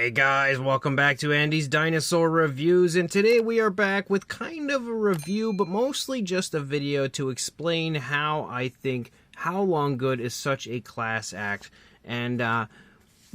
Hey guys, welcome back to Andy's Dinosaur Reviews, and today we are back with kind of a review, but mostly just a video to explain how I think Haolonggood is such a class act, and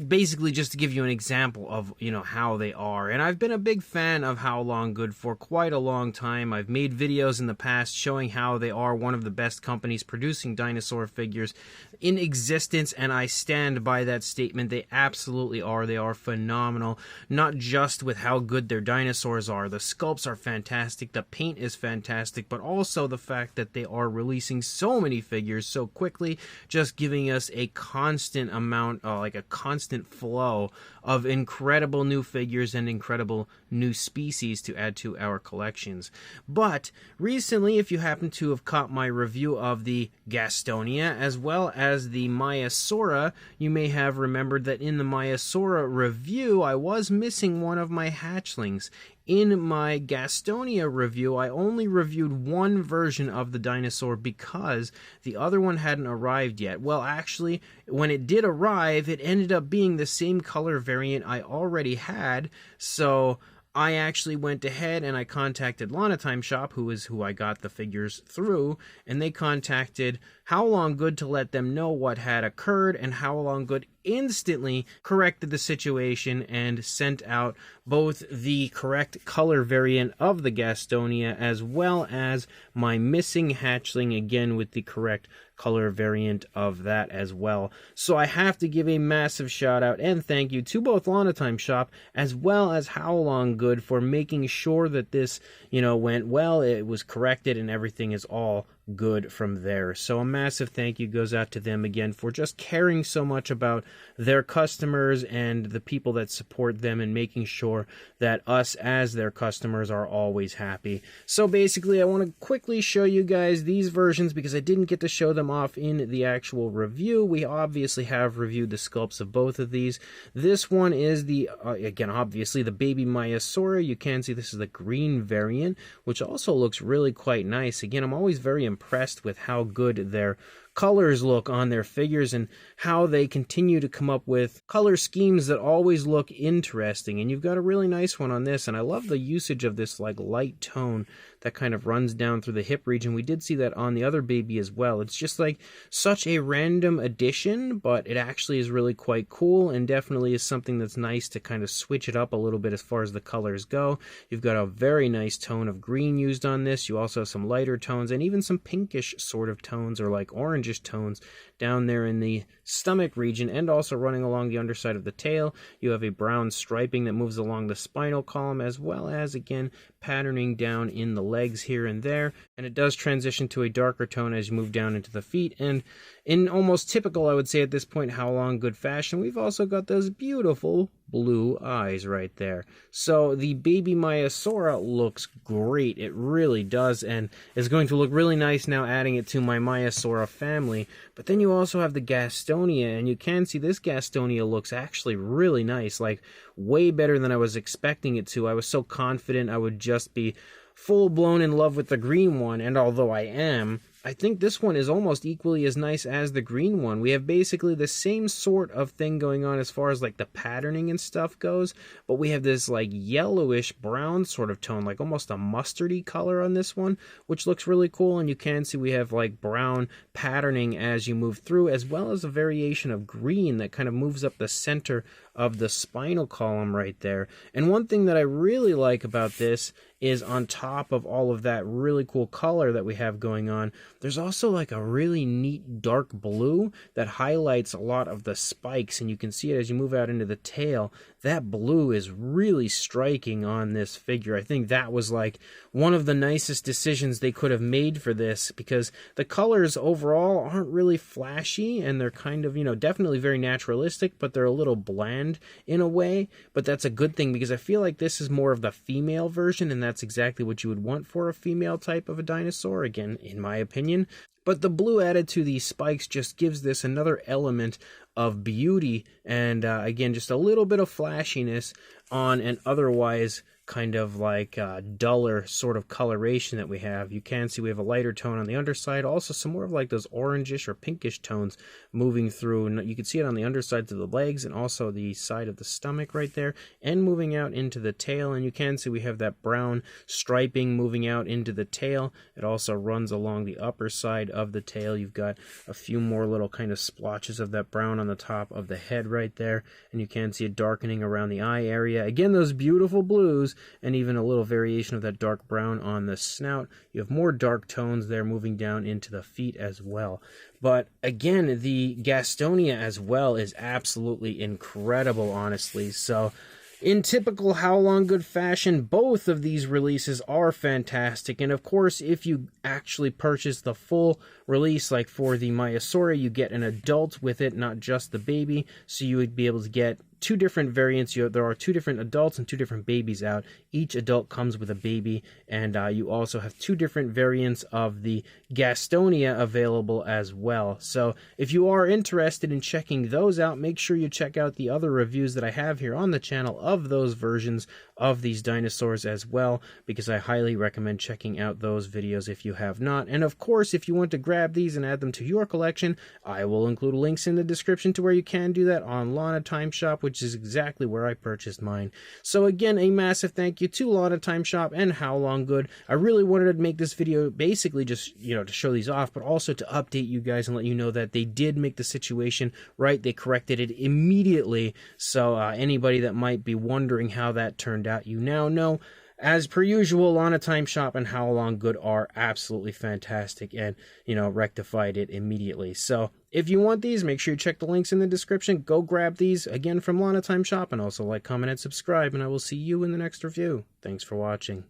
basically just to give you an example of, how they are. And I've been a big fan of Haolonggood for quite a long time. I've made videos in the past showing how they are one of the best companies producing dinosaur figures in existence, and I stand by that statement. They absolutely are. They are phenomenal, not just with how good their dinosaurs are. The sculpts are fantastic, the paint is fantastic, but also the fact that they are releasing so many figures so quickly, just giving us a constant amount, like a constant flow of incredible new figures and incredible new species to add to our collections. But recently, if you happen to have caught my review of the Gastonia as well as the Mayasa, you may have remembered that in the Mayasa review I was missing one of my hatchlings. In my Gastonia review, I only reviewed one version of the dinosaur because the other one hadn't arrived yet. Well, actually, when it did arrive, it ended up being the same color variant I already had, so I actually went ahead and I contacted Lana Shop, who is who I got the figures through, and they contacted Haolonggood to let them know what had occurred, and Haolonggood instantly corrected the situation and sent out both the correct color variant of the Gastonia as well as my missing hatchling, again with the correct color variant of that as well. So I have to give a massive shout out and thank you to both Lana Shop as well as Haolonggood for making sure that this, went well, it was corrected, and everything is all good from there. So a massive thank you goes out to them again for just caring so much about their customers and the people that support them, and making sure that us as their customers are always happy. So basically, I want to quickly show you guys these versions because I didn't get to show them off in the actual review. We obviously have reviewed the sculpts of both of these. This one is the again, obviously the baby Mayasa. You can see this is the green variant, which also looks really quite nice. Again, I'm always very impressed with how good their colors look on their figures and how they continue to come up with color schemes that always look interesting. And you've got a really nice one on this, and I love the usage of this like light tone that kind of runs down through the hip region. We did see that on the other baby as well. It's just like such a random addition, but it actually is really quite cool, and definitely is something that's nice to kind of switch it up a little bit as far as the colors go. You've got a very nice tone of green used on this. You also have some lighter tones and even some pinkish sort of tones, or like orangish tones down there in the stomach region, and also running along the underside of the tail. You have a brown striping that moves along the spinal column, as well as, again, patterning down in the legs here and there, and it does transition to a darker tone as you move down into the feet. And in almost typical, I would say at this point, Haolonggood fashion, we've also got those beautiful blue eyes right there. So the baby Mayasa looks great. It really does, and is going to look really nice now adding it to my Mayasa family. But then you also have the Gastonia, and you can see this Gastonia looks actually really nice, like way better than I was expecting it to. I was so confident I would just be full-blown in love with the green one, and although I am, I think this one is almost equally as nice as the green one. We have basically the same sort of thing going on as far as like the patterning and stuff goes, but we have this like yellowish brown sort of tone, like almost a mustardy color on this one, which looks really cool. And you can see we have like brown patterning as you move through, as well as a variation of green that kind of moves up the center of the spinal column right there. And one thing that I really like about this is, on top of all of that really cool color that we have going on, there's also like a really neat dark blue that highlights a lot of the spikes, and you can see it as you move out into the tail. That blue is really striking on this figure. I think that was like one of the nicest decisions they could have made for this, because the colors overall aren't really flashy, and they're kind of, definitely very naturalistic, but they're a little bland in a way. But that's a good thing, because I feel like this is more of the female version, and that's exactly what you would want for a female type of a dinosaur, again, in my opinion. But the blue added to these spikes just gives this another element of beauty, and again, just a little bit of flashiness on an otherwise kind of like duller sort of coloration that we have. You can see we have a lighter tone on the underside, also some more of like those orangish or pinkish tones moving through, and you can see it on the undersides of the legs and also the side of the stomach right there, and moving out into the tail. And you can see we have that brown striping moving out into the tail. It also runs along the upper side of the tail. You've got a few more little kind of splotches of that brown on the top of the head right there, and you can see a darkening around the eye area. Again, those beautiful blues, and even a little variation of that dark brown on the snout. You have more dark tones there moving down into the feet as well. But again, the Gastonia as well is absolutely incredible, honestly. So in typical Haolonggood fashion, both of these releases are fantastic. And of course, if you actually purchase the full release, like for the Mayasa, you get an adult with it, not just the baby. So you would be able to get two different variants. There are two different adults and two different babies out. Each adult comes with a baby, and you also have two different variants of the Gastonia available as well. So if you are interested in checking those out, make sure you check out the other reviews that I have here on the channel of those versions of these dinosaurs as well, because I highly recommend checking out those videos if you have not. And of course, if you want to grab these and add them to your collection, I will include links in the description to where you can do that on Lana Time Shop, which is exactly where I purchased mine. So again, a massive thank you to Lana Time Shop and Haolonggood. I really wanted to make this video basically just, to show these off, but also to update you guys and let you know that they did make the situation right. They corrected it immediately. So anybody that might be wondering how that turned out, you now know. As per usual, Lana Time Shop and Haolonggood are absolutely fantastic and, rectified it immediately. So if you want these, make sure you check the links in the description. Go grab these, again, from Lana Time Shop, and also like, comment, and subscribe, and I will see you in the next review. Thanks for watching.